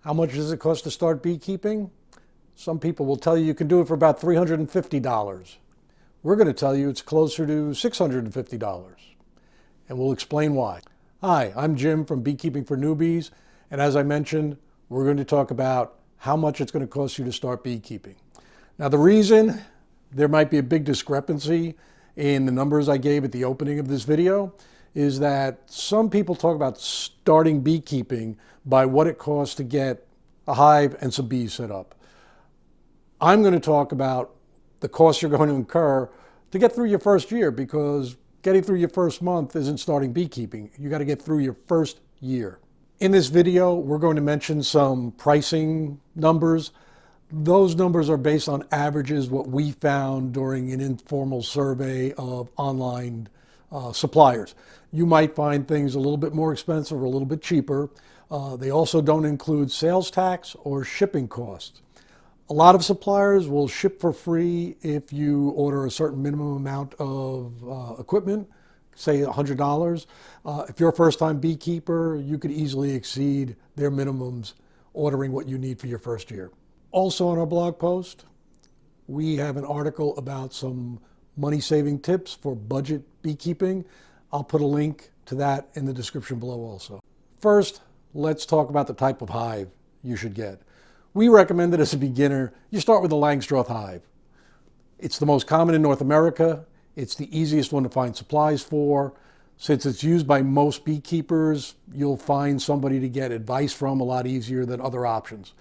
How much does it cost to start beekeeping? Some people will tell you you can do it for about $350. We're going to tell you it's closer to $650, and we'll explain why. Hi, I'm Jim from Beekeeping for Newbies, and as I mentioned, we're going to talk about how much it's going to cost you to start beekeeping. Now, the reason there might be a big discrepancy in the numbers I gave at the opening of this video is that some people talk about starting beekeeping by what it costs to get a hive and some bees set up. I'm going to talk about the costs you're going to incur to get through your first year, because getting through your first month isn't starting beekeeping. You got to get through your first year. In this video, we're going to mention some pricing numbers. Those numbers are based on averages, what we found during an informal survey of online suppliers. You might find things a little bit more expensive or a little bit cheaper. They also don't include sales tax or shipping costs. A lot of suppliers will ship for free if you order a certain minimum amount of equipment, say $100. If you're a first-time beekeeper, you could easily exceed their minimums ordering what you need for your first year. Also on our blog post, we have an article about some money-saving tips for budget beekeeping. I'll put a link to that in the description below also. First, let's talk about the type of hive you should get. We recommend that as a beginner, you start with a Langstroth hive. It's the most common in North America. It's the easiest one to find supplies for. Since it's used by most beekeepers, you'll find somebody to get advice from a lot easier than other options.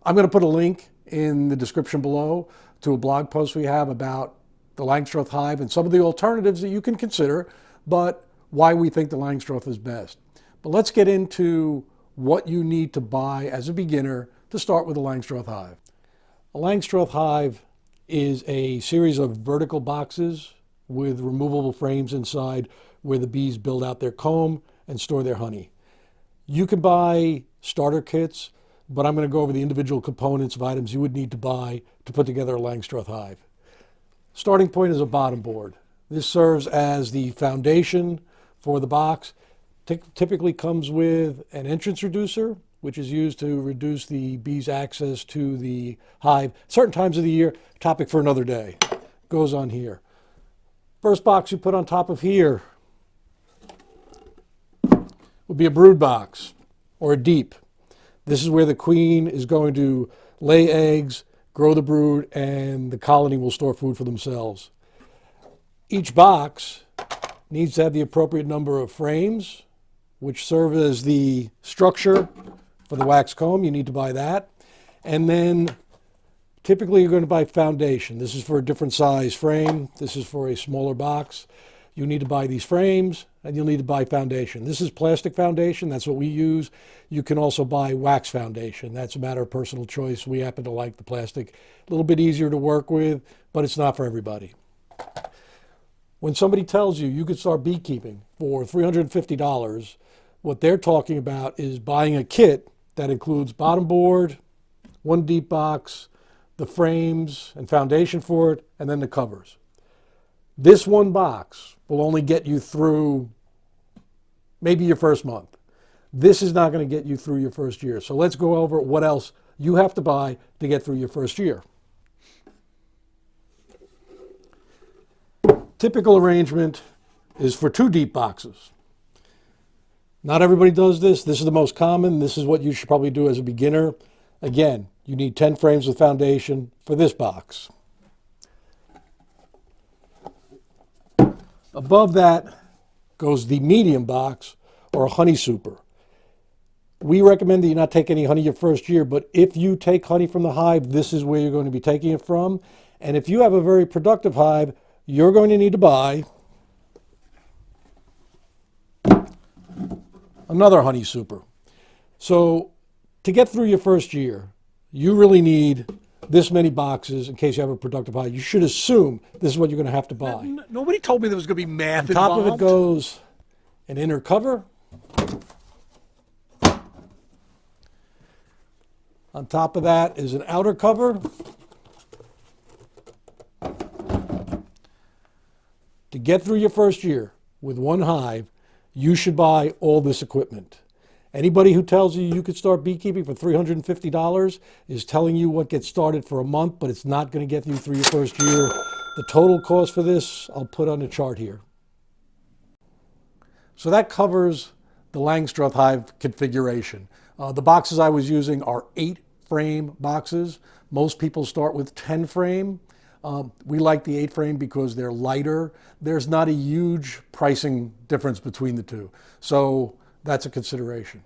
I'm going to put a link in the description below to a blog post we have about the Langstroth hive and some of the alternatives that you can consider, but why we think the Langstroth is best. But let's get into what you need to buy as a beginner to start with a Langstroth hive. A Langstroth hive is a series of vertical boxes with removable frames inside where the bees build out their comb and store their honey. You can buy starter kits, but I'm going to go over the individual components of items you would need to buy to put together a Langstroth hive. Starting point is a bottom board. This serves as the foundation for the box. Typically comes with an entrance reducer, which is used to reduce the bees' access to the hive. Certain times of the year, topic for another day, goes on here. First box you put on top of here would be a brood box or a deep. This is where the queen is going to lay eggs, grow the brood, and the colony will store food for themselves. Each box needs to have the appropriate number of frames, which serve as the structure for the wax comb. You need to buy that. And then typically you're going to buy foundation. This is for a different size frame. This is for a smaller box. You need to buy these frames, and you'll need to buy foundation. This is plastic foundation. That's what we use. You can also buy wax foundation. That's a matter of personal choice. We happen to like the plastic. A little bit easier to work with, but it's not for everybody. When somebody tells you you could start beekeeping for $350, what they're talking about is buying a kit that includes bottom board, one deep box, the frames and foundation for it, and then the covers. This one box will only get you through maybe your first month. This is not going to get you through your first year. So let's go over what else you have to buy to get through your first year. Typical arrangement is for 2 deep boxes. Not everybody does this. This is the most common. This is what you should probably do as a beginner. Again, you need 10 frames of foundation for this box. Above that goes the medium box, or a honey super. We recommend that you not take any honey your first year, but if you take honey from the hive, this is where you're going to be taking it from. And if you have a very productive hive, you're going to need to buy another honey super. So to get through your first year, you really need this many boxes in case you have a productive hive. You should assume this is what you're going to have to buy. Nobody told me there was going to be math involved. On top of it goes an inner cover. On top of that is an outer cover. To get through your first year with one hive, you should buy all this equipment. Anybody who tells you you could start beekeeping for $350 is telling you what gets started for a month, but it's not going to get you through your first year. The total cost for this, I'll put on the chart here. So that covers the Langstroth hive configuration. The boxes I was using are 8-frame boxes. Most people start with 10-frame. We like the 8-frame because they're lighter. There's not a huge pricing difference between the two. So that's a consideration.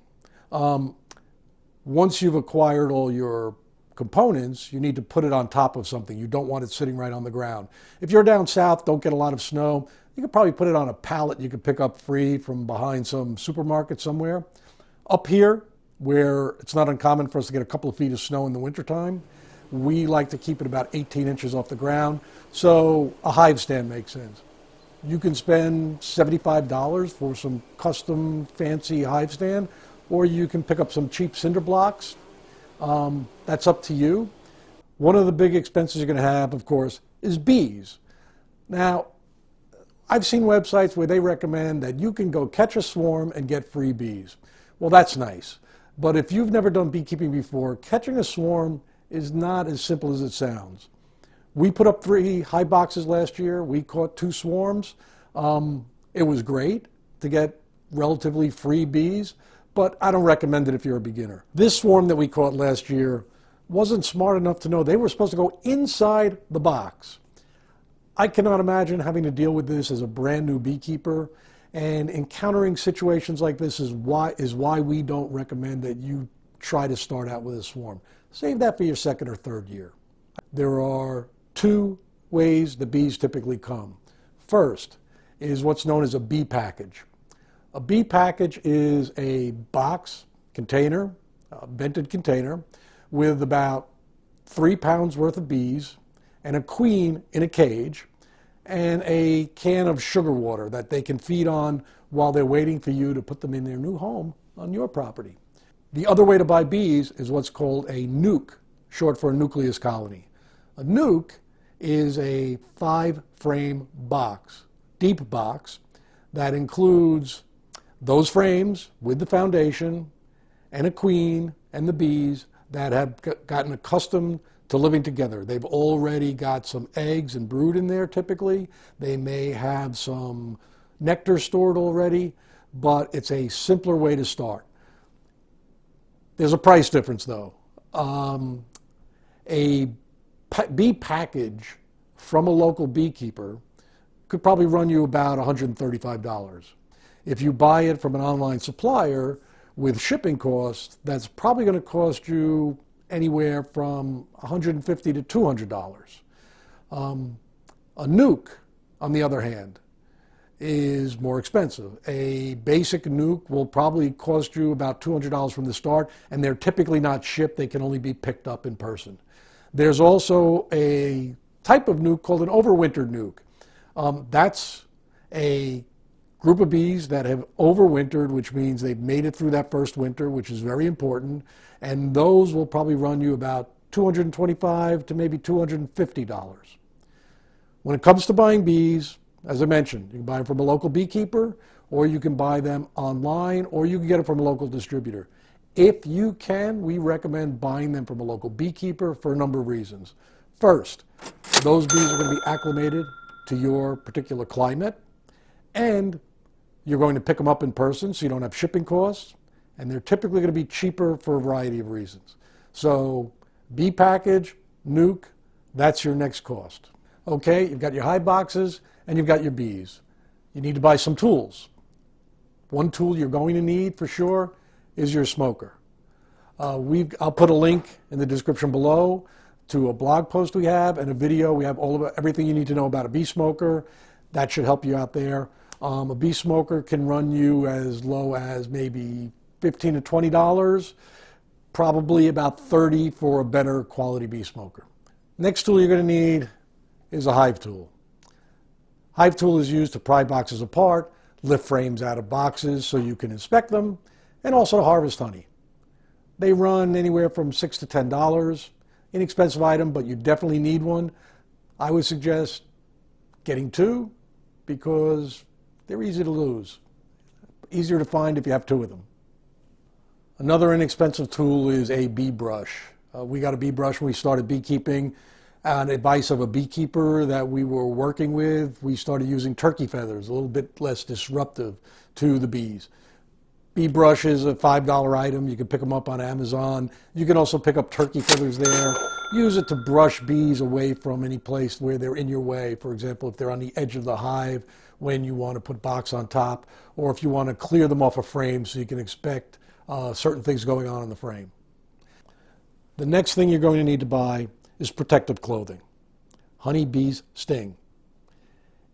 Once you've acquired all your components, you need to put it on top of something. You don't want it sitting right on the ground. If you're down south, don't get a lot of snow, you could probably put it on a pallet you could pick up free from behind some supermarket somewhere. Up here, where it's not uncommon for us to get a couple of feet of snow in the wintertime, we like to keep it about 18 inches off the ground, so a hive stand makes sense. You can spend $75 for some custom fancy hive stand, or you can pick up some cheap cinder blocks. That's up to you. One of the big expenses you're going to have, of course, is bees. Now, I've seen websites where they recommend that you can go catch a swarm and get free bees. Well, that's nice. But if you've never done beekeeping before, catching a swarm is not as simple as it sounds. We put up 3 hive boxes last year. We caught 2 swarms. It was great to get relatively free bees, but I don't recommend it if you're a beginner. This swarm that we caught last year wasn't smart enough to know they were supposed to go inside the box. I cannot imagine having to deal with this as a brand new beekeeper, and encountering situations like this is why we don't recommend that you try to start out with a swarm. Save that for your second or third year. There are 2 ways the bees typically come. First is what's known as a bee package. A bee package is a box container, a vented container, with about 3 pounds worth of bees and a queen in a cage and a can of sugar water that they can feed on while they're waiting for you to put them in their new home on your property. The other way to buy bees is what's called a nuc, short for a nucleus colony. A nuc is a 5-frame box, deep box, that includes those frames with the foundation and a queen and the bees that have gotten accustomed to living together. They've already got some eggs and brood in there typically. They may have some nectar stored already, but it's a simpler way to start. There's a price difference though. A bee package from a local beekeeper could probably run you about $135. If you buy it from an online supplier with shipping costs, that's probably going to cost you anywhere from $150 to $200. A nuc, on the other hand, is more expensive. A basic nuc will probably cost you about $200 from the start, and they're typically not shipped. They can only be picked up in person. There's also a type of nuc called an overwintered nuc. That's a group of bees that have overwintered, which means they've made it through that first winter, which is very important, and those will probably run you about $225 to maybe $250. When it comes to buying bees, as I mentioned, you can buy them from a local beekeeper, or you can buy them online, or you can get them from a local distributor. If you can, we recommend buying them from a local beekeeper for a number of reasons. First, those bees are going to be acclimated to your particular climate, and you're going to pick them up in person so you don't have shipping costs, and they're typically going to be cheaper for a variety of reasons. So bee package, nuc, that's your next cost. Okay, you've got your hive boxes and you've got your bees. You need to buy some tools. One tool you're going to need for sure is your smoker. I'll put a link in the description below to a blog post we have and a video. We have everything you need to know about a bee smoker. That should help you out there. A bee smoker can run you as low as maybe $15 to $20, probably about $30 for a better quality bee smoker. Next tool you're going to need is a hive tool. Hive tool is used to pry boxes apart, lift frames out of boxes so you can inspect them, and also to harvest honey. They run anywhere from $6 to $10. Inexpensive item, but you definitely need one. I would suggest getting 2 because they're easy to lose. Easier to find if you have 2 of them. Another inexpensive tool is a bee brush. We got a bee brush when we started beekeeping. On advice of a beekeeper that we were working with, we started using turkey feathers, a little bit less disruptive to the bees. Bee brush is a $5 item. You can pick them up on Amazon. You can also pick up turkey feathers there. Use it to brush bees away from any place where they're in your way. For example, if they're on the edge of the hive when you want to put box on top, or if you want to clear them off a frame so you can expect certain things going on in the frame. The next thing you're going to need to buy is protective clothing. Honeybees sting.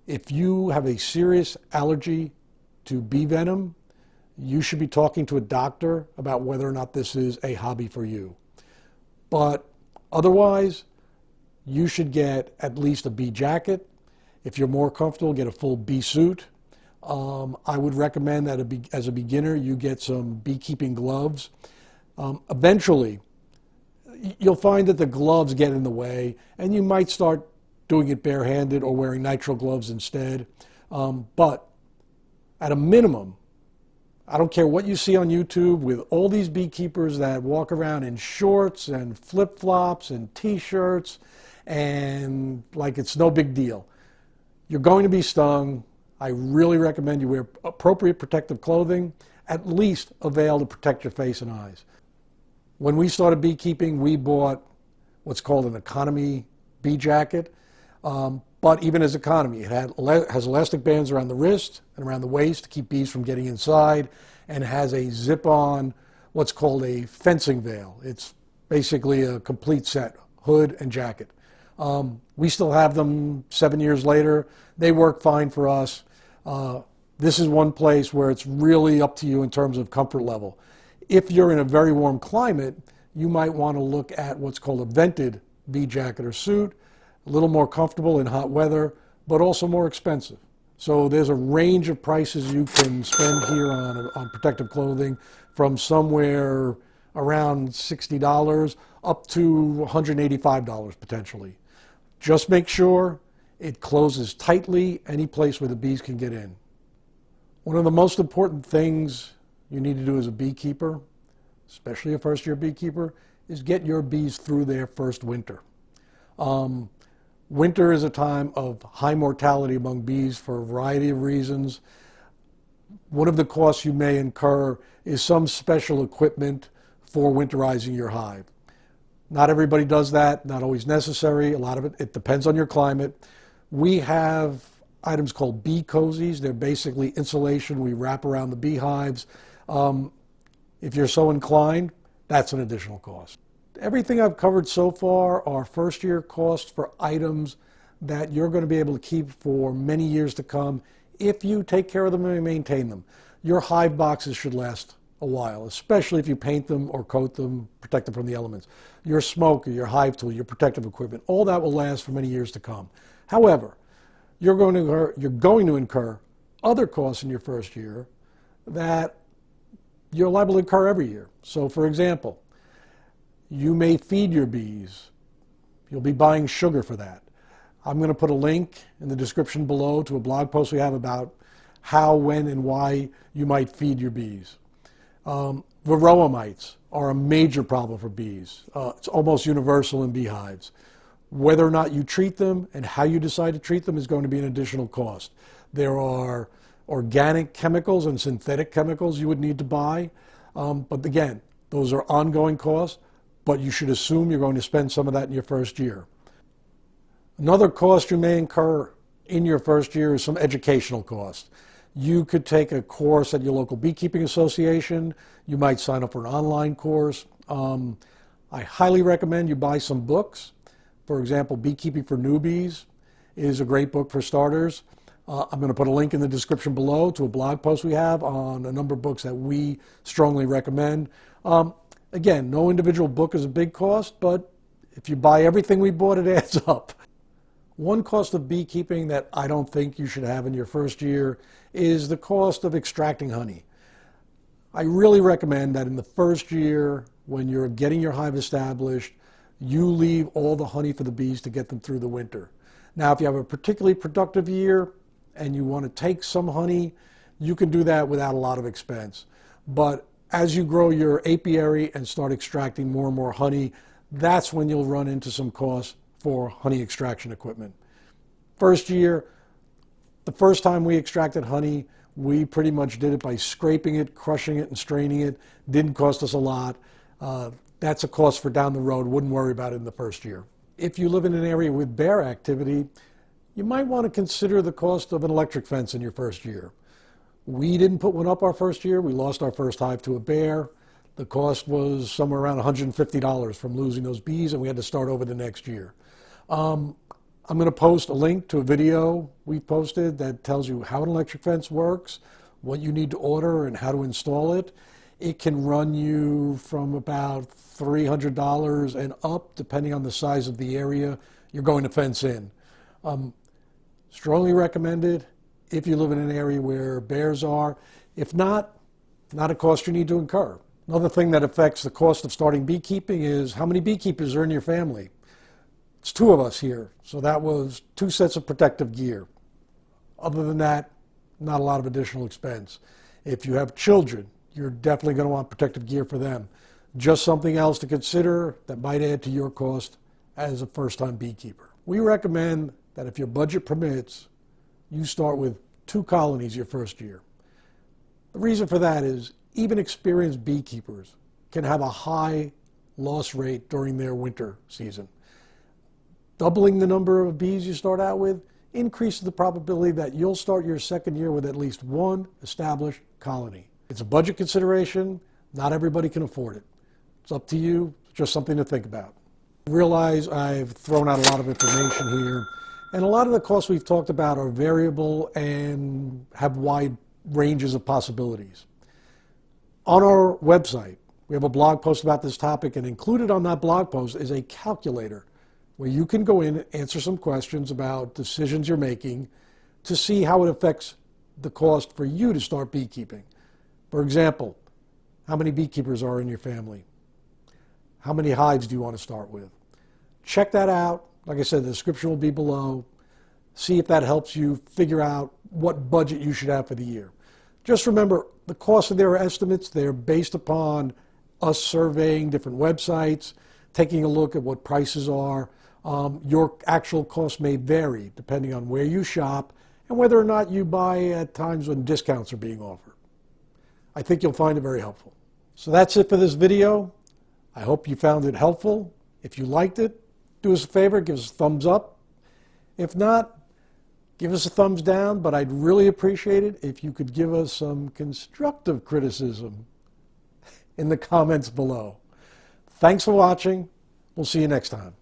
If you have a serious allergy to bee venom, you should be talking to a doctor about whether or not this is a hobby for you. But otherwise, you should get at least a bee jacket. If you're more comfortable, get a full bee suit. I would recommend that as a beginner, you get some beekeeping gloves. Eventually, you'll find that the gloves get in the way, and you might start doing it barehanded or wearing nitrile gloves instead. But at a minimum, I don't care what you see on YouTube with all these beekeepers that walk around in shorts and flip-flops and t-shirts and like it's no big deal. You're going to be stung. I really recommend you wear appropriate protective clothing, at least a veil to protect your face and eyes. When we started beekeeping, we bought what's called an economy bee jacket. But even as economy, it has elastic bands around the wrist and around the waist to keep bees from getting inside, and has a zip-on, what's called a fencing veil. It's basically a complete set, hood and jacket. We still have them 7 years later. They work fine for us. This is one place where it's really up to you in terms of comfort level. If you're in a very warm climate, you might want to look at what's called a vented bee jacket or suit, a little more comfortable in hot weather, but also more expensive. So there's a range of prices you can spend here on protective clothing, from somewhere around $60 up to $185 potentially. Just make sure it closes tightly any place where the bees can get in. One of the most important things you need to do as a beekeeper, especially a first-year beekeeper, is get your bees through their first winter. Winter is a time of high mortality among bees for a variety of reasons. One of the costs you may incur is some special equipment for winterizing your hive. Not everybody does that, not always necessary. A lot of it depends on your climate. We have items called bee cozies. They're basically insulation we wrap around the beehives. If you're so inclined, that's an additional cost. Everything I've covered so far are first-year costs for items that you're going to be able to keep for many years to come if you take care of them and maintain them. Your hive boxes should last a while, especially if you paint them or coat them, protect them from the elements. Your smoker, your hive tool, your protective equipment, all that will last for many years to come. However, you're going to incur other costs in your first year that you're liable to incur every year. So, for example, you may feed your bees. You'll be buying sugar for that. I'm going to put a link in the description below to a blog post we have about how, when, and why you might feed your bees. Varroa mites are a major problem for bees. It's almost universal in beehives. Whether or not you treat them and how you decide to treat them is going to be an additional cost. There are organic chemicals and synthetic chemicals you would need to buy. But again, those are ongoing costs, but you should assume you're going to spend some of that in your first year. Another cost you may incur in your first year is some educational cost. You could take a course at your local beekeeping association. You might sign up for an online course. I highly recommend you buy some books. For example, Beekeeping for Newbies is a great book for starters. I'm going to put a link in the description below to a blog post we have on a number of books that we strongly recommend. Again, no individual book is a big cost, but if you buy everything we bought, it adds up. One cost of beekeeping that I don't think you should have in your first year is the cost of extracting honey. I really recommend that in the first year, when you're getting your hive established, you leave all the honey for the bees to get them through the winter. Now, if you have a particularly productive year and you want to take some honey, you can do that without a lot of expense. But As you grow your apiary and start extracting more and more honey, that's when you'll run into some costs for honey extraction equipment. First year, the first time we extracted honey, we pretty much did it by scraping it, crushing it, and straining it. Didn't cost us a lot. That's a cost for down the road. Wouldn't worry about it in the first year. If you live in an area with bear activity, you might want to consider the cost of an electric fence in your first year. We didn't put one up our first year. We lost our first hive to a bear. The cost was somewhere around $150 from losing those bees, and we had to start over the next year. I'm going to post a link to a video we posted that tells you how an electric fence works, what you need to order, and how to install it. It can run you from about $300 and up, depending on the size of the area you're going to fence in. Strongly recommended if you live in an area where bears are. If not, not a cost you need to incur. Another thing that affects the cost of starting beekeeping is how many beekeepers are in your family. It's 2 of us here, so that was 2 sets of protective gear. Other than that, not a lot of additional expense. If you have children, you're definitely going to want protective gear for them. Just something else to consider that might add to your cost as a first-time beekeeper. We recommend that if your budget permits, you start with 2 colonies your first year. The reason for that is even experienced beekeepers can have a high loss rate during their winter season. Doubling the number of bees you start out with increases the probability that you'll start your second year with at least 1 established colony. It's a budget consideration. Not everybody can afford it. It's up to you. It's just something to think about. Realize I've thrown out a lot of information here, and a lot of the costs we've talked about are variable and have wide ranges of possibilities. On our website, we have a blog post about this topic, and included on that blog post is a calculator where you can go in and answer some questions about decisions you're making to see how it affects the cost for you to start beekeeping. For example, how many beekeepers are in your family? How many hives do you want to start with? Check that out. Like I said, the description will be below. See if that helps you figure out what budget you should have for the year. Just remember, the costs of their estimates, they're based upon us surveying different websites, taking a look at what prices are. Your actual costs may vary depending on where you shop and whether or not you buy at times when discounts are being offered. I think you'll find it very helpful. So that's it for this video. I hope you found it helpful. If you liked it, do us a favor, give us a thumbs up. If not, give us a thumbs down, but I'd really appreciate it if you could give us some constructive criticism in the comments below. Thanks for watching. We'll see you next time.